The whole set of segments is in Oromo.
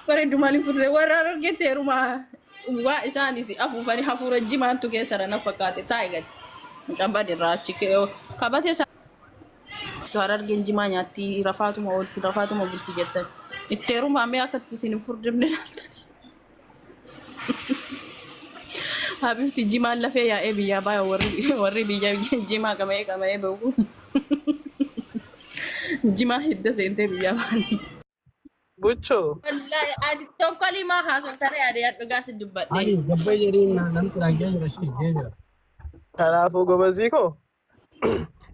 Bareedu maaliif fuute warra argite ruma waa isaanis afuufanii hafuura jimaantu keessa na fakkaate taa'e mucaan irraa achi kabate harargeen jimaa nyaatti rafaatuma oolti rafaatuma bulti jettan itti heerumaa mee akkatti isin furdimne laaltanii habibti jimaan lafee yaa'ee biyyaa baay'ee warri biyya jimaa qabee beeku jimaa hidda seentee biyyaa baanii. Bucho. Wallahi adi tokko lima haasoftan yaadee dhugaas dubbadhe. Ani gabba jedheen namni raajaan rashii geejjira. Kanaafuu gobazii koo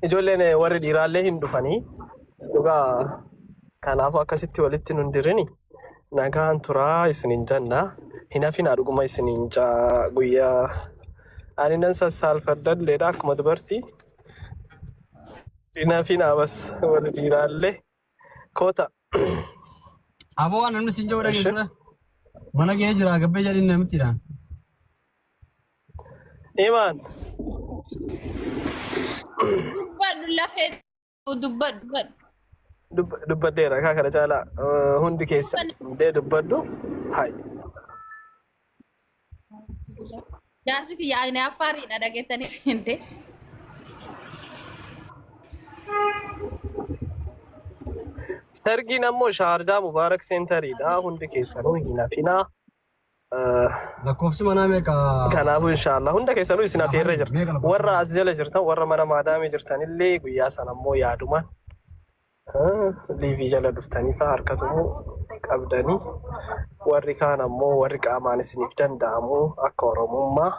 ijoolleen warri dhiiraallee hin dhufanii dhugaa kanaafuu akkasitti walitti nun dirini nagaan turaa isiniin janna hin hafinaa dhuguma isiniin guyyaa ani nan sassaalfadhalleedha akkuma dubartii hin hafinaa bas warri dhiiraallee koota. Aboo namni siin jiru dhageessudha. Mana geejjira gabba jedheen namittiidhaan. Imaan. Dubbadhu lafee dubbadhu. Dubbadheera kaa kana caalaa hundi keessa hundee dubbadhu hayi. Jaarsi kiyya ani affaariidha dhageettanii hinte. Sargiin ammoo Shaarjaa Mubaarak Seentariidha hundi keessanuu hin hafinaa. Lakkoofsi manaa meeqa? Kanaafuu inshaallah hunda keessanuu isin hafeerra jira. Warra as jala jirtan warra mana maadaamee jirtanillee guyyaa sana ammoo yaadumaan liivii jala dhuftanii fa'aa harkatumuu qabdanii warri kaan ammoo warri qaamaan isiniif danda'amu akka Oromummaa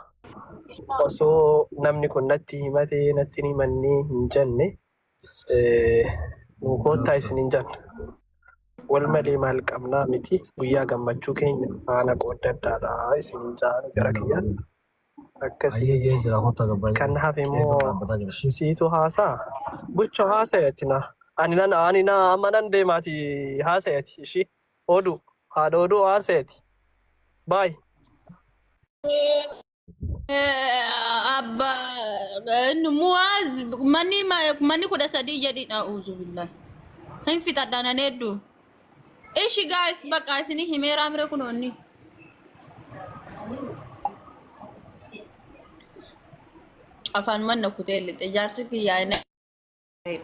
osoo namni kun natti himatee natti himannee hin jenne nu koottaa isiniin janna. Wal malee maal qabnaa miti guyyaa gammachuu keenya faana qooddadhaadha isiniin jaan gara kiyyaan akkasii kan hafe immoo siitu haasaa bulcho haasayati na ani na amanan deemaati haasayati ishii oduu haadha oduu haasayati baay. Abba Muaz mani kuda sadii jedhi a'uuzu billahi hin fixadhaan hedduu. Ishi guys bakka isini himeera amre kunoonni. Afaan manna kuteellite jaarsi kiyyaa ina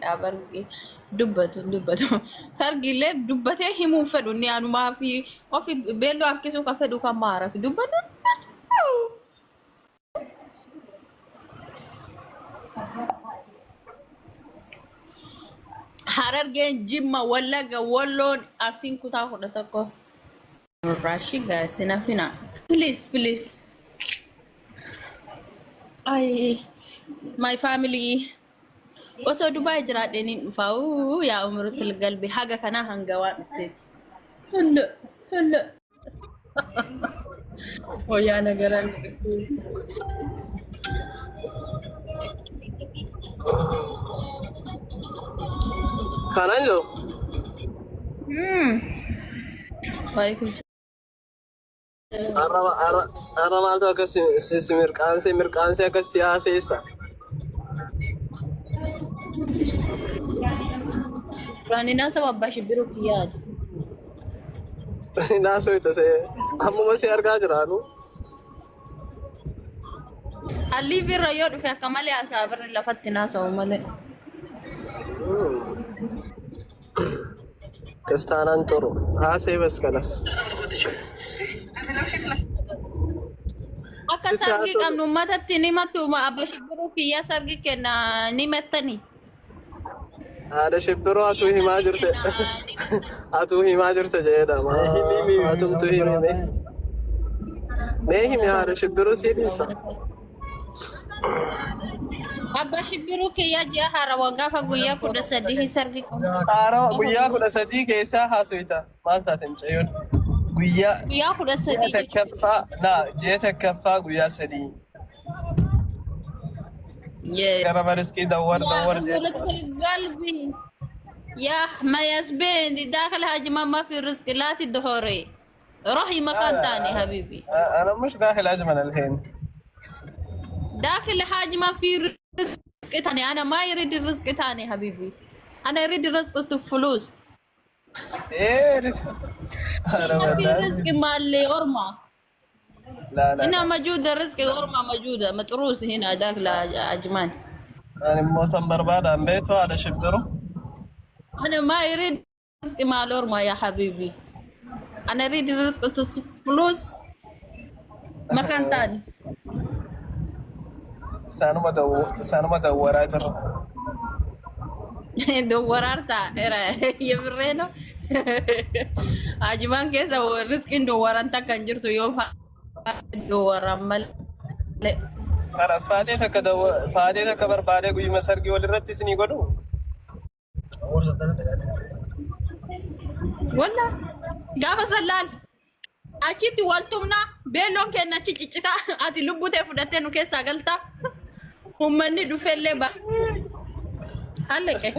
dhabarge dubbatu sargillee dubbatee himuu fedhu ni anumaa fi ofi beelloo harkisuu kan fedhu kan maara fi dubbatu. Harargeen Jimma Wallaga Wallon Arsiin kutaa kudha tokko. Rashi guys nafina. Please. My family. Osoo Dubai jiraadheen dhufaa yaa umrutul galbi haga kana hanga waan isteeti. Hello. Oh yaa nagaran. Kanan jiru. Waalaikumsalam. Arra maaltu akkas mirqaansee akkas siyaaseessa. Raanina sama abbaa shibbiru kiyyaadha. Naasoo itti see ammuma si argaa jiraanu. Alii birra yoo dhufe akka malee haasaa birri lafatti naasa'u malee. Kastaanan turu haasee bas kanas. Akka sargii qabnu uummatatti ni mattu abba shibbiru kiyya sargii kenna ni mettanii. Haadha shibbiroo atuu himaa jirte jedhama. Atumtu himime. Mee himi haadha shibbiroo siidhiisa. Abba shibbiru kiyya ji'a haarawaa gaafa guyyaa 13 sargii qabu. Haarawaa guyyaa 13 keessaa haasofita. Maal taate mucayyoon? Guyyaa 13 ji'a takkaffaa guyyaa 3. Gara bariskii dawwar قلبي يا ما يسبين داخل هاجي ماما في الرزق لا تدهوري روحي مكان تاني حبيبي. أنا مش داخل أجمل الحين. داخل حاجة ما في رزق تاني. أنا ما يريد الرزق تاني حبيبي. أنا يريد الرزق فلوس. ايه رزق. انا في والله رزق مال أورما. لا لا هنا لا. موجودة رزق أورما موجودة متروس هنا داك لا أجمان. انا موسم برباد عن بيته على شبدره. أنا ما أريد رزق مال أورما يا حبيبي. أنا أريد رزق فلوس مكان تاني. سانو ما دورا جرا. دورارتا era yebreno ajiman kesa riskin dowaranta kan jirtu yo fa dowaran mal خلاص فاديتك بربادة قوي مسرقي ولرتي سني قدو. wala gafa sallal achiti waltumna belon kenna cicicita ati lubbute fudate nu kesa galta ummanni dufelle ba haleke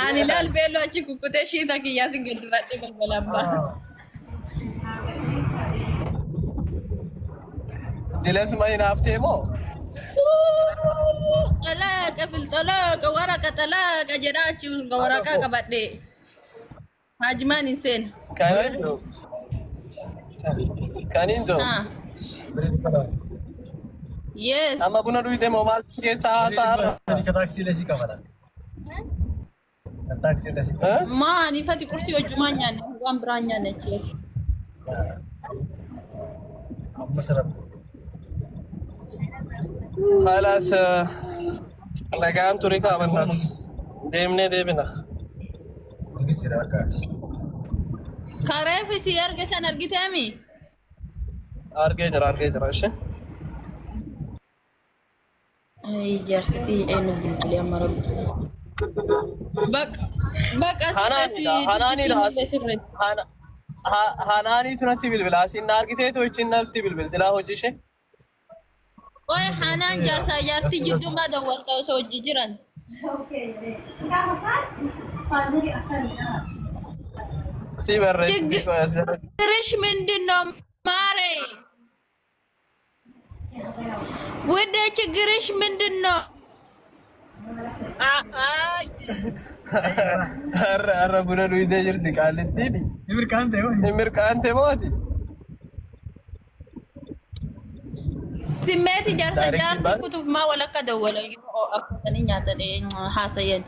ani lal belo achi kukute shita ki yasin gedrate balbalamba دلس ما ينافتي مو. طلاق في الطلاق ورقة طلاق جراتي ورقة كبدي هاجمان إنسان كان ينجو يس أما بنا دويته مومال سكتا سار كتاكسي لسي كفلا كتاكسي لسي كفلا ما نفاتي كرسي وجمان يعني وان بران يعني تيس مسرب خلاص لقام تريكا بالناس ديمنا قصتي راكاتي كاريفي سيار كسان أرقيتامي أرجع جرا إيش أي جرستي أي نقول لي أمر بك هناني هناني تنتي بالبلاس إن أرجعتي تو إيش نتي بالبل تلا هو جيشه Oy Hanan jarsi jiddu ma dawwalta osoo jiran. سي برستي كويس Trish ምንድነው ማሬ? ወደ ችግርሽ ምንድነው? أرى بنا دويته جرتي قالتيني إمريكانتي موتي Simmeeti jaarsi kutub maa walakka dawwala yoo affatanii nyaatanii haasayan.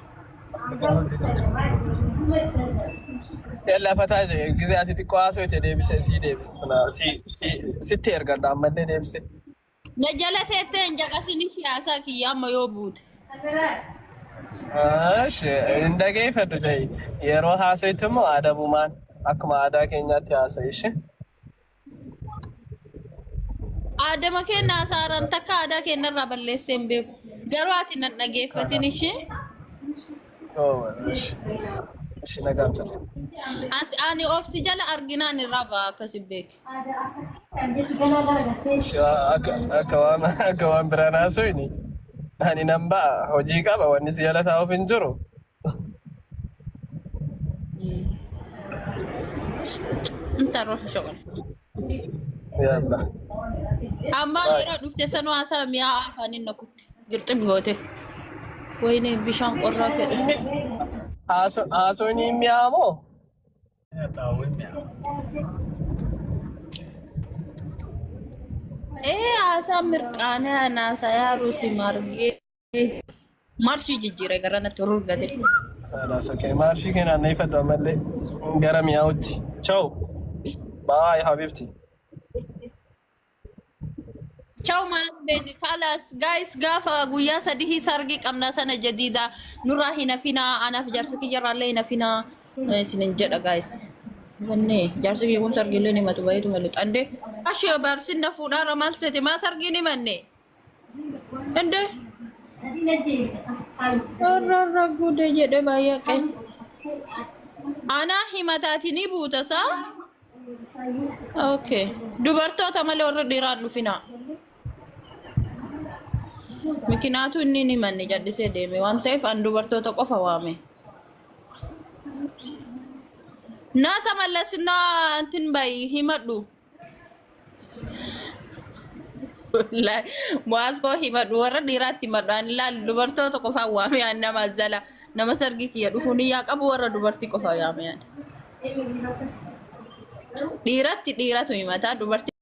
يلا فتاة جزء تقاسو يتدبس ستة أرجع دامن دبس. Najala teeteen jaqasini siyaasaa kiyyaa amma yoo buute. عندك كيف تجي يروح هاسيتمو هذا بومان أكما هذا كينيا تياسيش. Aadama kennaa saaran takka aadaa kennarraa balleessee hin beeku. Garuu ati nan dhageeffatin ishee. إيش نقامت. Ani obsi jala arginaan irraa ba'a akkasi beeku. شو أكوام برانا سويني. أنا نمبا هوجيكا بوانيس يلا ثاو فينجرو. Inta ruuxa shaqal. يلا. Amma yeroo dhufte sanuu haasaa mi'aa afaaniin na kutte. Girxi goote. Wayne bishaan qorraa fedhe. هاسوني ميامو. Haasaa mirqaanee naasaa yaaruu si margee. Marshii jijjiire gara natti rurgate. خلاص اوكي ماشي كنا نيفد عملي قرم يا ودي تشاو باي حبيبتي Ciao mas bene kalas guys gafa guyyaa sadii sargi qabna sana jadiida nurraa hina fina anaaf jaarsi kiyyarraallee hina fina isinin jedha guys. Wanne jaarsi kiyya kun sargiillee ni matu baay'eetu malee xande ashee baarsin na fuudhaara maal seete maa sargii ni manne. Ende Rarra gude jedhe baay'ee qe'e. Ana himataati ni buuta saa? Okay. Dubartoota malee warra dhiiraan dhufinaa. Mikinaatu inni ni manne jaddisee deeme waan ta'eef an dubartoota qofa waame. Naata mallasnaa antin bayi himadhu. Muas koo himadhu warra dhiiraatti himadhu an ilaali dubartoota qofa waame an nama zala nama sargi kiyya dhufuun yaa qabu warra dubartii qofa yaame yaada. Dhiiratu himata dubartii